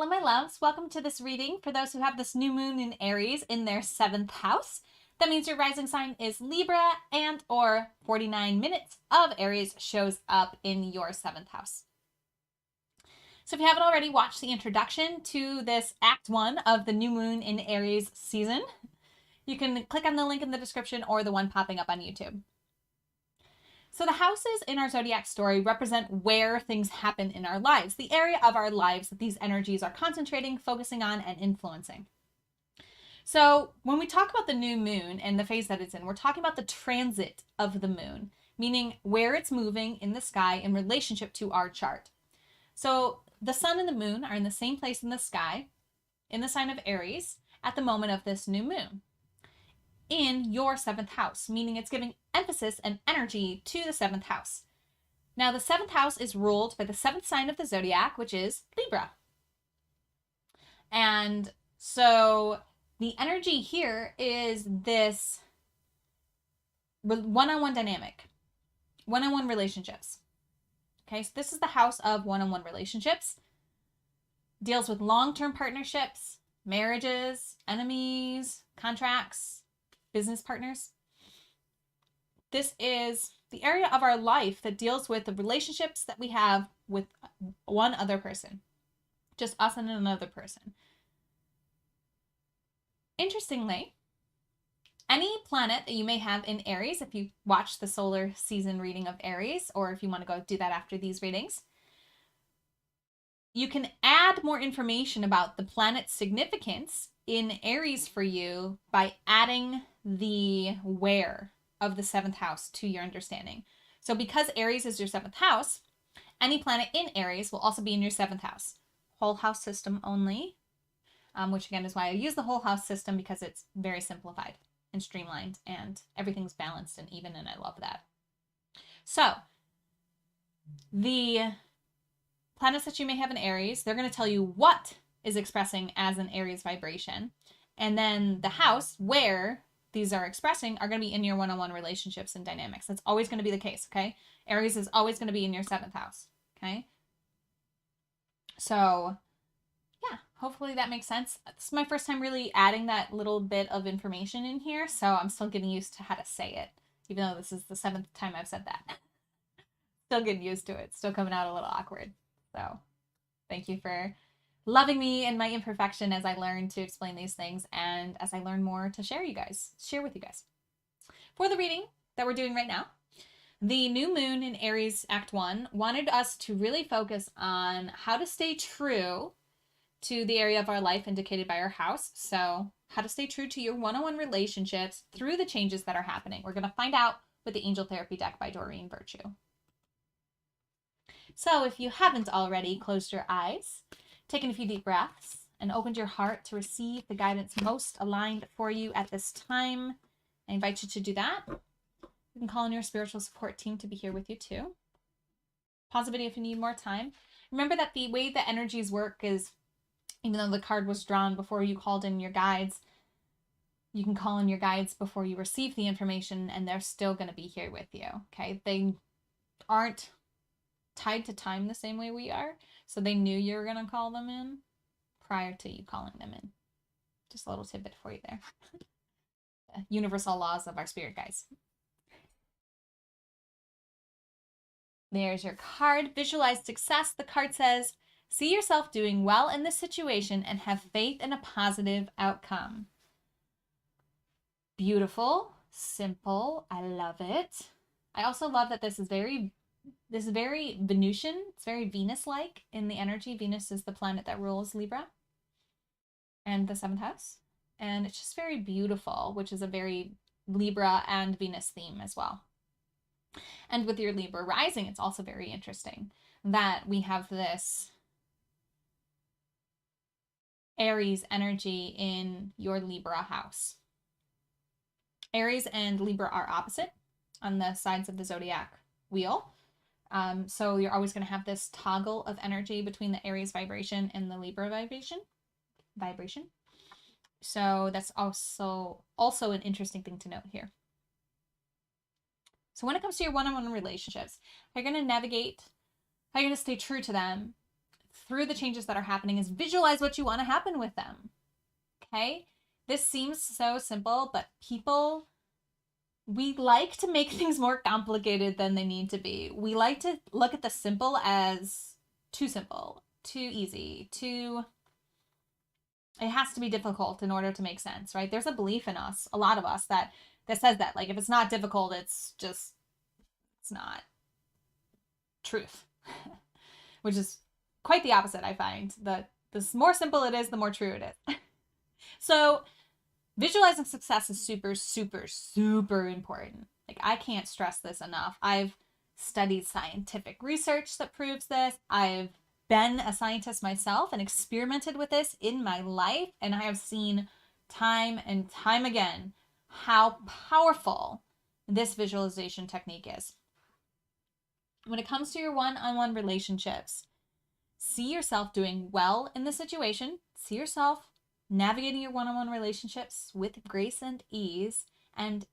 Hello, my loves. Welcome to this reading for those who have this new moon in Aries in their 7th house. That means your rising sign is Libra and or 49 minutes of Aries shows up in your 7th house. So if you haven't already watched the introduction to this Act 1 of the new moon in Aries season, you can click on the link in the description or the one popping up on YouTube. So the houses in our zodiac story represent where things happen in our lives, the area of our lives that these energies are concentrating, focusing on, and influencing. So when we talk about the new moon and the phase that it's in, we're talking about the transit of the moon, meaning where it's moving in the sky in relationship to our chart. So the sun and the moon are in the same place in the sky, in the sign of Aries, at the moment of this new moon, in your 7th house, meaning it's giving emphasis and energy to the 7th house. Now, the 7th house is ruled by the 7th sign of the zodiac, which is Libra. And so the energy here is this one-on-one dynamic, one-on-one relationships. Okay, so this is the house of one-on-one relationships. Deals with long-term partnerships, marriages, enemies, contracts, business partners. This is the area of our life that deals with the relationships that we have with one other person, just us and another person. Interestingly, any planet that you may have in Aries, if you watch the solar season reading of Aries, or if you want to go do that after these readings, you can add more information about the planet's significance in Aries for you by adding the where of the 7th house to your understanding. So because Aries is your 7th house, any planet in Aries will also be in your 7th house. Whole house system only, which again is why I use the whole house system, because it's very simplified and streamlined and everything's balanced and even, and I love that. So the planets that you may have in Aries, they're going to tell you what is expressing as an Aries vibration. And then the house where these are expressing are going to be in your one-on-one relationships and dynamics. That's always going to be the case, okay? Aries is always going to be in your 7th house, okay? So, yeah, hopefully that makes sense. This is my first time really adding that little bit of information in here, so I'm still getting used to how to say it, even though this is the 7th time I've said that. Still getting used to it. Still coming out a little awkward. So, thank you for loving me and my imperfection as I learn to explain these things and as I learn more to share with you guys. For the reading that we're doing right now, the new moon in Aries Act 1 wanted us to really focus on how to stay true to the area of our life indicated by our house. So how to stay true to your one-on-one relationships through the changes that are happening. We're going to find out with the Angel Therapy deck by Doreen Virtue. So if you haven't already closed your eyes, taken a few deep breaths, and opened your heart to receive the guidance most aligned for you at this time, I invite you to do that. You can call on your spiritual support team to be here with you too. Pause the video if you need more time. Remember that the way the energies work is, even though the card was drawn before you called in your guides, you can call in your guides before you receive the information and they're still going to be here with you, okay? They aren't tied to time the same way we are. So they knew you were going to call them in prior to you calling them in. Just a little tidbit for you there. The universal laws of our spirit guides. There's your card. Visualize success. The card says, see yourself doing well in this situation and have faith in a positive outcome. Beautiful, simple. I love it. I also love that this is very Venusian. It's very Venus-like in the energy. Venus is the planet that rules Libra and the 7th house. And it's just very beautiful, which is a very Libra and Venus theme as well. And with your Libra rising, it's also very interesting that we have this Aries energy in your Libra house. Aries and Libra are opposite on the sides of the zodiac wheel. So you're always going to have this toggle of energy between the Aries vibration and the Libra vibration. So that's also an interesting thing to note here. So when it comes to your one-on-one relationships, how you're going to navigate, how you're going to stay true to them through the changes that are happening is visualize what you want to happen with them. Okay? This seems so simple, but people, we like to make things more complicated than they need to be. We like to look at the simple as too simple, too easy, it has to be difficult in order to make sense, right? There's a belief in us, a lot of us, that says that, like, if it's not difficult, it's not truth. Which is quite the opposite, I find. The more simple it is, the more true it is. So visualizing success is super, super, super important. Like, I can't stress this enough. I've studied scientific research that proves this. I've been a scientist myself and experimented with this in my life, and I have seen time and time again how powerful this visualization technique is. When it comes to your one-on-one relationships, see yourself doing well in the situation. See yourself navigating your one-on-one relationships with grace and ease, and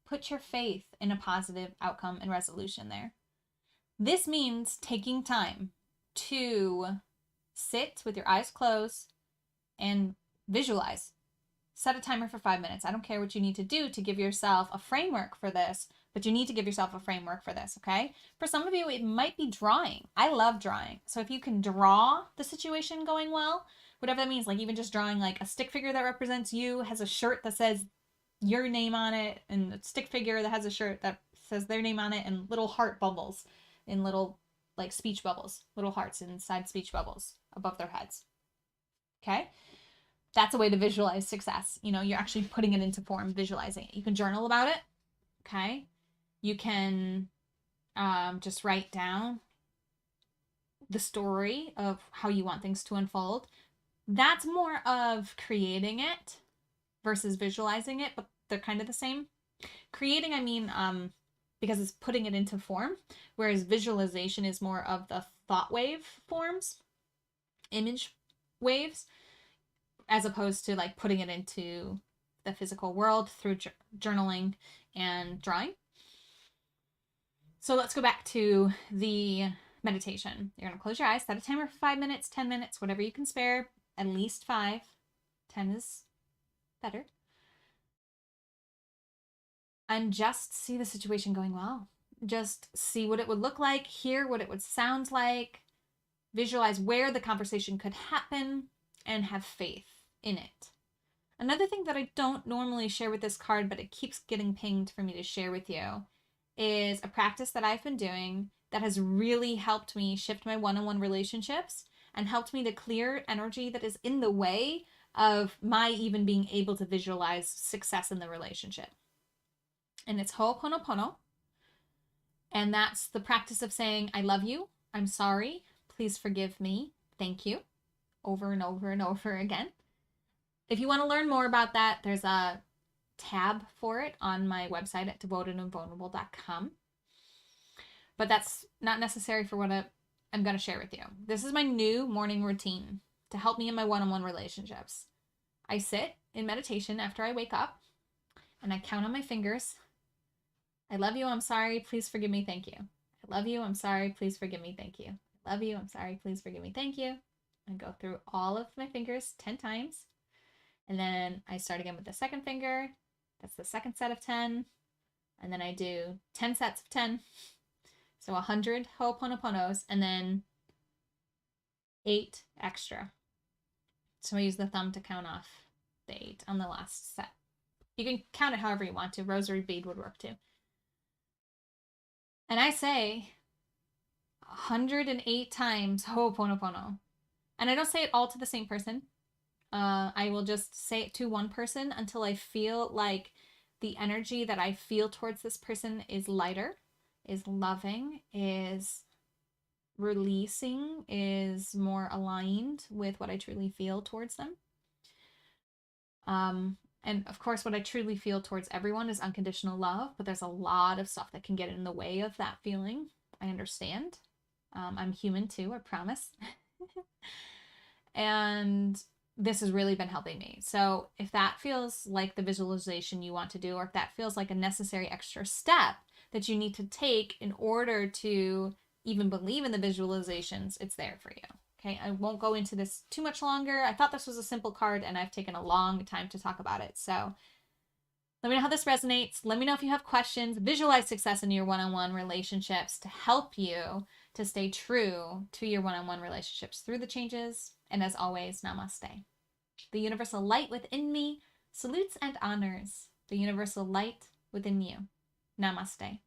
put your faith in a positive outcome and resolution there. This means taking time to sit with your eyes closed and visualize. Set a timer for 5 minutes. I don't care what you need to do to give yourself a framework for this, but you need to give yourself a framework for this, okay? For some of you, it might be drawing. I love drawing. So if you can draw the situation going well, whatever that means, like even just drawing like a stick figure that represents you, has a shirt that says your name on it, and a stick figure that has a shirt that says their name on it, and little heart bubbles in little like speech bubbles, little hearts inside speech bubbles above their heads. Okay? That's a way to visualize success. You know, you're actually putting it into form, visualizing it. You can journal about it. Okay? You can just write down the story of how you want things to unfold. That's more of creating it versus visualizing it, but they're kind of the same. Creating, I mean, because it's putting it into form, whereas visualization is more of the thought wave forms, image waves, as opposed to like putting it into the physical world through journaling and drawing. So let's go back to the meditation. You're going to close your eyes, set a timer for 5 minutes, 10 minutes, whatever you can spare, at least 5. 10 is better. And just see the situation going well. Just see what it would look like, hear what it would sound like, visualize where the conversation could happen, and have faith in it. Another thing that I don't normally share with this card, but it keeps getting pinged for me to share with you, is a practice that I've been doing that has really helped me shift my one-on-one relationships and helped me to clear energy that is in the way of my even being able to visualize success in the relationship. And it's Ho'oponopono. And that's the practice of saying, I love you, I'm sorry, please forgive me, thank you, over and over and over again. If you want to learn more about that, there's a tab for it on my website at devotedandvulnerable.com. But that's not necessary for what I'm going to share with you. This is my new morning routine to help me in my one-on-one relationships. I sit in meditation after I wake up, and I count on my fingers. I love you, I'm sorry, please forgive me, thank you. I love you, I'm sorry, please forgive me, thank you. I love you, I'm sorry, please forgive me, thank you. I go through all of my fingers 10 times. And then I start again with the second finger. That's the second set of 10. And then I do 10 sets of 10. So 100 Ho'oponoponos, and then 8 extra. So I use the thumb to count off the 8 on the last set. You can count it however you want to. Rosary bead would work too. And I say 108 times Ho'oponopono. And I don't say it all to the same person. I will just say it to one person until I feel like the energy that I feel towards this person is lighter, is loving, is releasing, is more aligned with what I truly feel towards them. And of course, what I truly feel towards everyone is unconditional love, but there's a lot of stuff that can get in the way of that feeling. I understand. I'm human too, I promise. And this has really been helping me. So if that feels like the visualization you want to do, or if that feels like a necessary extra step that you need to take in order to even believe in the visualizations, it's there for you. Okay, I won't go into this too much longer. I thought this was a simple card and I've taken a long time to talk about it. So let me know how this resonates. Let me know if you have questions. Visualize success in your one-on-one relationships to help you to stay true to your one-on-one relationships through the changes. And as always, namaste. The universal light within me salutes and honors the universal light within you. Namaste.